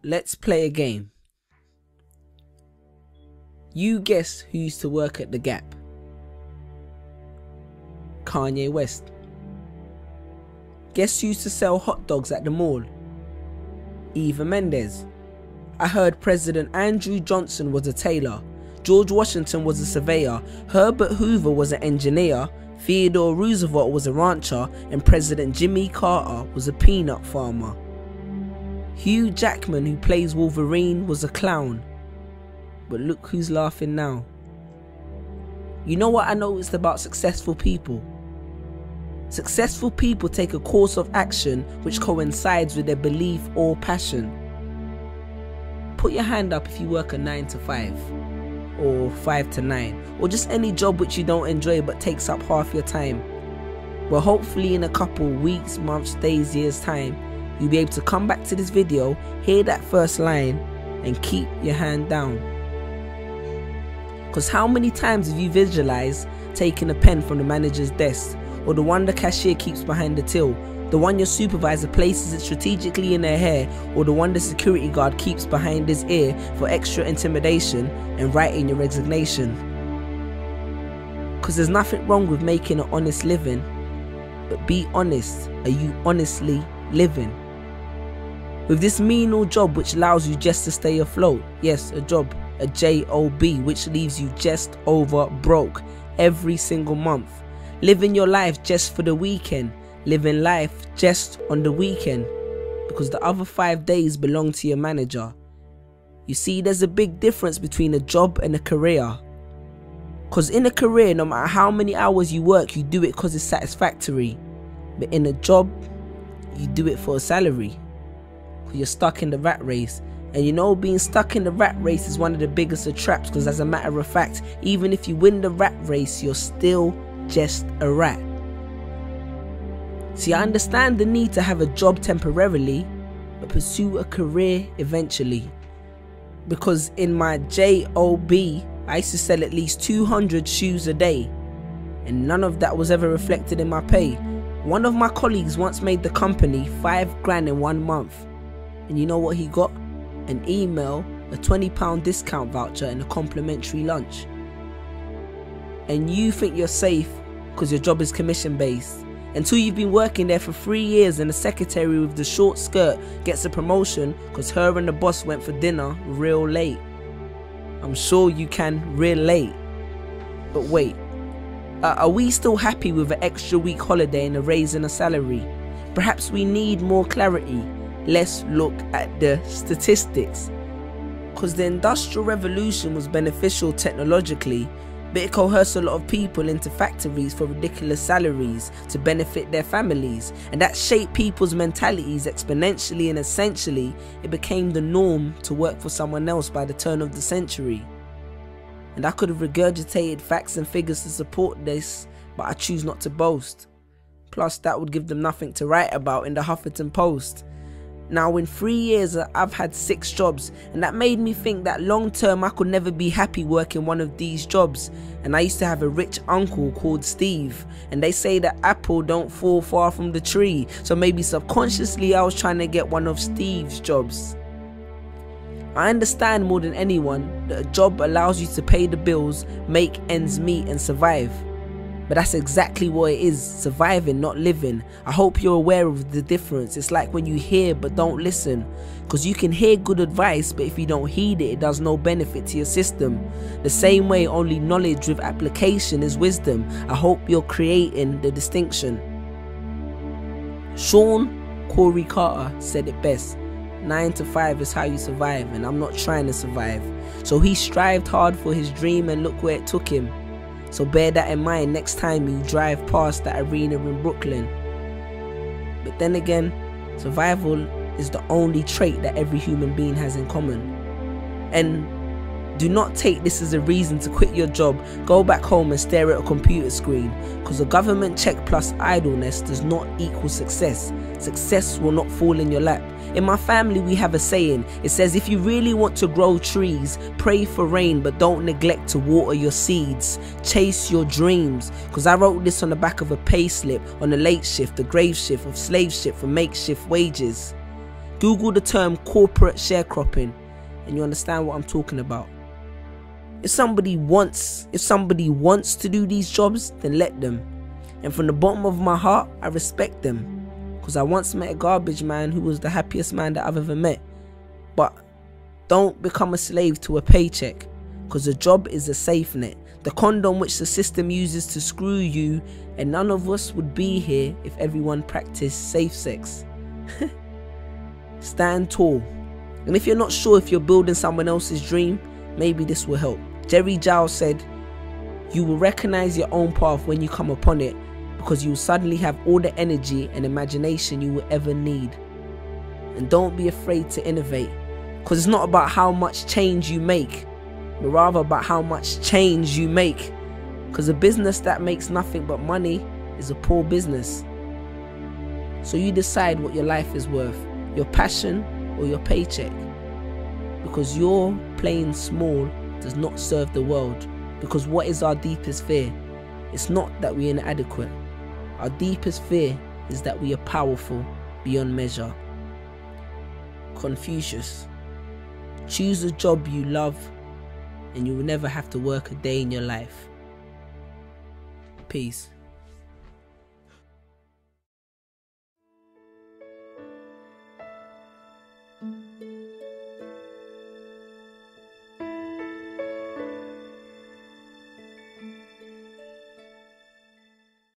let's play a game. You guess who used to work at the Gap? Kanye West. Guess who used to sell hot dogs at the mall? Eva Mendes. I heard President Andrew Johnson was a tailor, George Washington was a surveyor, Herbert Hoover was an engineer, Theodore Roosevelt was a rancher, and President Jimmy Carter was a peanut farmer. Hugh Jackman, who plays Wolverine, was a clown. But look who's laughing now. You know what I noticed about successful people? Successful people take a course of action which coincides with their belief or passion. Put your hand up if you work a 9 to 5, or 5 to 9, or just any job which you don't enjoy but takes up half your time. Well, hopefully in a couple weeks, months, days, years time, you'll be able to come back to this video, hear that first line, and keep your hand down. Because how many times have you visualized taking a pen from the manager's desk, or the one the cashier keeps behind the till, the one your supervisor places it strategically in their hair, or the one the security guard keeps behind his ear for extra intimidation, and writing your resignation? Because there's nothing wrong with making an honest living, but be honest, are you honestly living? With this menial job which allows you just to stay afloat, yes, a job, a job, which leaves you just over broke every single month. Living your life just for the weekend, living life just on the weekend, because the other 5 days belong to your manager. You see, there's a big difference between a job and a career. Because in a career, no matter how many hours you work, you do it because it's satisfactory. But in a job, you do it for a salary. You're stuck in the rat race. And you know, being stuck in the rat race is one of the biggest of traps, because as a matter of fact, even if you win the rat race, you're still just a rat. See, I understand the need to have a job temporarily, but pursue a career eventually. Because in my job, I used to sell at least 200 shoes a day, and none of that was ever reflected in my pay. One of my colleagues once made the company 5 grand in 1 month. And you know what he got? An email, a £20 discount voucher, and a complimentary lunch. And you think you're safe because your job is commission based, until you've been working there for 3 years and the secretary with the short skirt gets a promotion because her and the boss went for dinner real late. I'm sure you can relate. But wait, are we still happy with an extra week holiday and a raise in a salary? Perhaps we need more clarity. Let's look at the statistics. Because the Industrial Revolution was beneficial technologically, but it coerced a lot of people into factories for ridiculous salaries to benefit their families, and that shaped people's mentalities exponentially, and essentially it became the norm to work for someone else by the turn of the century. And I could have regurgitated facts and figures to support this, but I choose not to boast. Plus that would give them nothing to write about in the Huffington Post. Now in 3 years I've had 6 jobs, and that made me think that long term I could never be happy working one of these jobs. And I used to have a rich uncle called Steve, and they say that apple don't fall far from the tree, so maybe subconsciously I was trying to get one of Steve's jobs. I understand more than anyone that a job allows you to pay the bills, make ends meet and survive. But that's exactly what it is, surviving, not living. I hope you're aware of the difference. It's like when you hear but don't listen. Because you can hear good advice, but if you don't heed it, it does no benefit to your system. The same way only knowledge with application is wisdom. I hope you're creating the distinction. Sean Corey Carter said it best. 9 to 5 is how you survive, and I'm not trying to survive. So he strived hard for his dream, and look where it took him. So bear that in mind next time you drive past that arena in Brooklyn. But then again, survival is the only trait that every human being has in common. And do not take this as a reason to quit your job, go back home and stare at a computer screen, because a government check plus idleness does not equal success. Success will not fall in your lap. In my family we have a saying. It says, if you really want to grow trees, pray for rain, but don't neglect to water your seeds. Chase your dreams. Because I wrote this on the back of a pay slip on a late shift, a grave shift of slave ship for makeshift wages. Google the term corporate sharecropping and you understand what I'm talking about. If somebody wants to do these jobs, then let them. And from the bottom of my heart, I respect them. Because I once met a garbage man who was the happiest man that I've ever met. But don't become a slave to a paycheck. Because a job is a safe net. The condom which the system uses to screw you, and none of us would be here if everyone practiced safe sex. Stand tall. And if you're not sure if you're building someone else's dream, maybe this will help. Jerry Giles said, "You will recognize your own path when you come upon it, because you will suddenly have all the energy and imagination you will ever need." And don't be afraid to innovate, because it's not about how much change you make, but rather about how much change you make. Because a business that makes nothing but money is a poor business. So you decide what your life is worth, your passion or your paycheck. Because your playing small does not serve the world. Because what is our deepest fear? It's not that we're inadequate. Our deepest fear is that we are powerful beyond measure. Confucius. Choose a job you love and you will never have to work a day in your life. Peace.